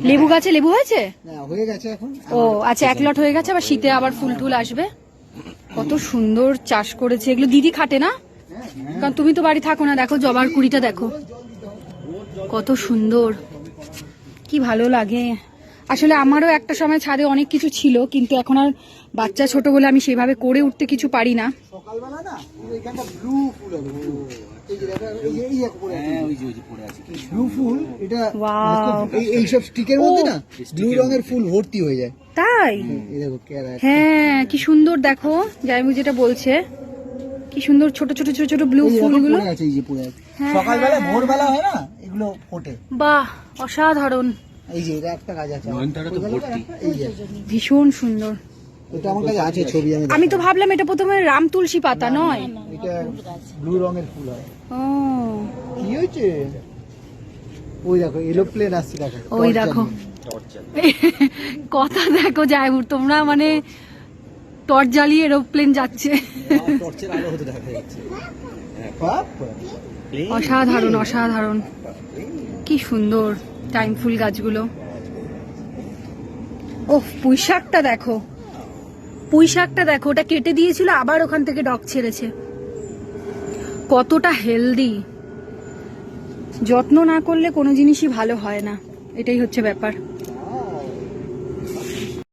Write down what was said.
লেবু গাছে লেবু হয়েছে? হয়ে গেছে এখন। ও আচ্ছা, এক লট হয়ে গেছে, আবার শীতে আবার ফুল টুল আসবে। কত সুন্দর চাষ করেছে এগুলো। দিদি খাটে না? কারণ তুমি তো বাড়ি থাকো না। দেখো জবার কুড়িটা দেখো কত সুন্দর, কি ভালো লাগে। আসলে আমারও একটা সময় ছাদে অনেক কিছু ছিল, কিন্তু এখন আর বাচ্চা ছোট বলে আমি সেভাবে করে উঠতে কিছু পারি না। সকালবেলা না এখানটা ব্লু ফুল হবে, এই যে দেখো এই এক পড়ে আছে, ওই যে পড়ে আছে ব্লু ফুল। এটা এই সব স্টিকের মধ্যে না ব্লু রঙের ফুল ভর্তি হয়ে যায়। তাই? এই দেখো কেরা। হ্যাঁ, কি সুন্দর দেখো জাইমু যেটা বলছে, কি সুন্দর ছোট ছোট ছোট ছোট ব্লু ফুলগুলো পড়ে আছে, এই যে পড়ে আছে। সকালবেলা ভোরবেলা হয় না এগুলো ফোটে। বাহ, অসাধারণ। এই যে এটা একটা গাছ আছে, এই যে ভীষণ সুন্দর। এটা আমার কাছে আছে ছবি। আমি তো ভাবলাম এটা প্রথমে রাম তুলসী পাতা নয়, এটা ব্লু রঙের ফুল হয়। ও কি হয়েছে? ওই দেখো এরোপ্লেন আসছে, দেখো ওই দেখো কথা দেখো জাইমুর, তোমরা মানে টর্চ জ্বালিয়ে এরোপ্লেন যাচ্ছে। টর্চের আলো হতে দেখা যাচ্ছে। অসাধারণ অসাধারণ, কি সুন্দর টাইম ফুল গাছগুলো। ও পুঁই শাকটা দেখো, পুঁই শাকটা দেখো, ওটা কেটে দিয়েছিল আবার ওখান থেকে ডগ ছেড়েছে। কতটা হেলদি। যত্ন না করলে কোনো জিনিসই ভালো হয় না, এটাই হচ্ছে ব্যাপার।